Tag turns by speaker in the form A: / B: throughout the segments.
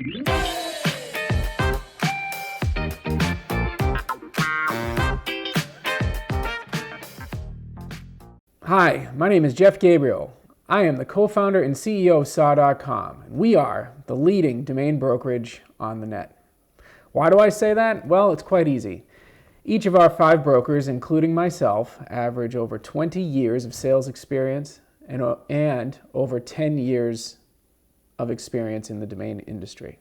A: Hi, my name is Jeff Gabriel. I am the co-founder and CEO of Saw.com, and we are the leading domain brokerage on the net. Why do I say that? Well, it's quite easy. Each of our 5 brokers, including myself, average over 20 years of sales experience and over 10 years of experience in the domain industry.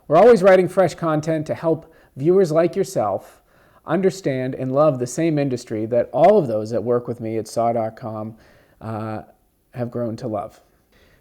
A: We're always writing fresh content to help viewers like yourself understand and love the same industry that all of those that work with me at Saw.com have grown to love.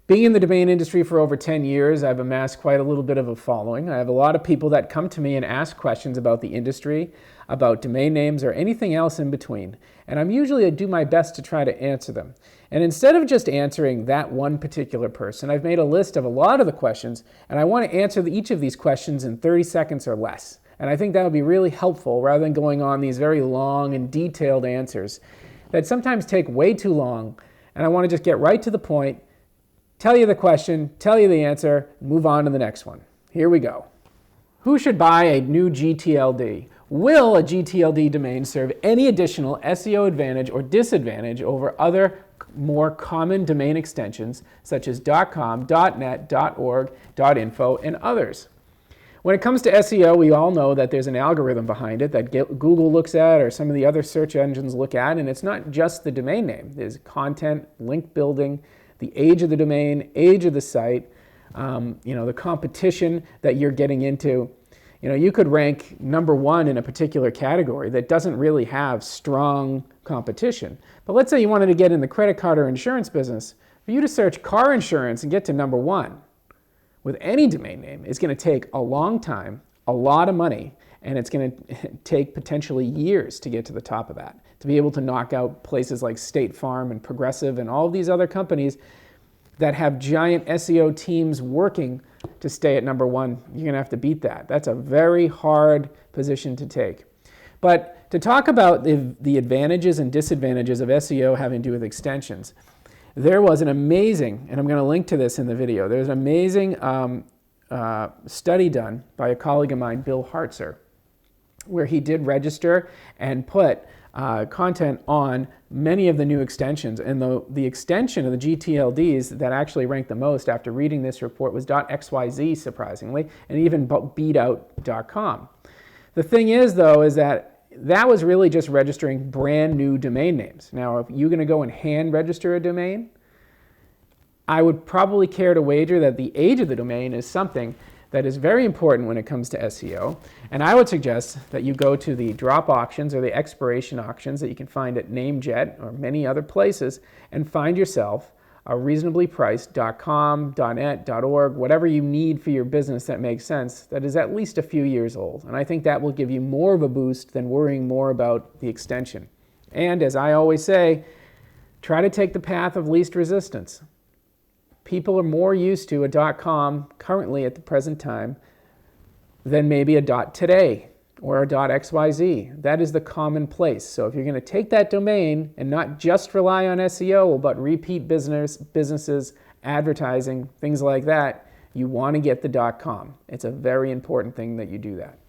A: Being in the domain industry for over 10 years, I've amassed quite a little bit of a following. I have a lot of people that come to me and ask questions about the industry, about domain names, or anything else in between. And I do my best to try to answer them. And instead of just answering that one particular person, I've made a list of a lot of the questions, and I want to answer each of these questions in 30 seconds or less. And I think that would be really helpful rather than going on these very long and detailed answers that sometimes take way too long. And I want to just get right to the point, tell you the question, tell you the answer, move on to the next one. Here we go. Who should buy a new GTLD? Will a GTLD domain serve any additional SEO advantage or disadvantage over other more common domain extensions such as .com, .net, .org, .info, and others? When it comes to SEO, we all know that there's an algorithm behind it that Google looks at or some of the other search engines look at, and it's not just the domain name. There's content, link building, the age of the domain, age of the site, the competition that you're getting into. You could rank number 1 in a particular category that doesn't really have strong competition. But let's say you wanted to get in the credit card or insurance business. For you to search car insurance and get to number 1, with any domain name, it's going to take a long time, a lot of money, and it's going to take potentially years to get to the top of that. To be able to knock out places like State Farm and Progressive and all of these other companies that have giant SEO teams working to stay at number 1, you're going to have to beat that. That's a very hard position to take. But to talk about the advantages and disadvantages of SEO having to do with extensions, there was an amazing, and I'm going to link to this in the video, there's an amazing study done by a colleague of mine, Bill Hartzer, where he did register and put content on many of the new extensions. And the extension of the GTLDs that actually ranked the most after reading this report was .xyz, surprisingly, and even beat out .com. The thing is, though, is that was really just registering brand new domain names. Now, if you're going to go and hand register a domain, I would probably care to wager that the age of the domain is something that is very important when it comes to SEO. And I would suggest that you go to the drop auctions or the expiration auctions that you can find at NameJet or many other places and find yourself a reasonably priced .com, .net, .org, whatever you need for your business that makes sense, that is at least a few years old. And I think that will give you more of a boost than worrying more about the extension. And as I always say, try to take the path of least resistance. People are more used to a .com currently at the present time than maybe a .today or a .xyz. That is the common place. So if you're going to take that domain and not just rely on SEO, but repeat businesses, advertising, things like that, you want to get the .com. It's a very important thing that you do that.